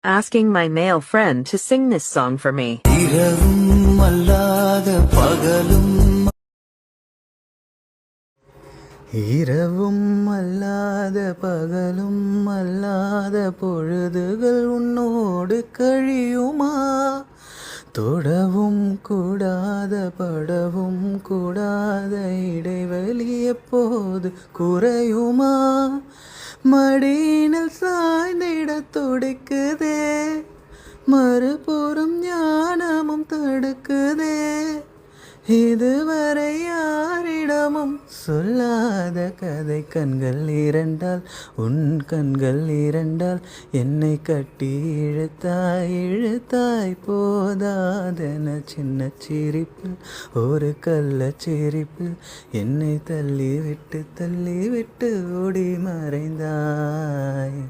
asking my male friend to sing this song for me. இரவும் அல்லாத பகலும் இரவும் அல்லாத பகலும் அல்லாத பொழுதுகள் உன்னோடு கழியுமா? தொடவும் கூடாத படவும் கூடாத இடைவெளி எப்போது குறையுமா? மடியினில் சாய்ந்திட துடிக்குதே, மறுபுறம் ஞானமும் தடுக்குதே. இதுவரை யாரிடமும் சொல்லாத கதை கண்கள் இரண்டால், உன் கண்கள் இரண்டால் என்னை கட்டி இழுத்தாய் இழுத்தாய். போதாதென சின்ன சிரிப்பில் ஒரு கள்ளச்சிரிப்பில் என்னை தள்ளிவிட்டு ஓடி மறைந்தாய்.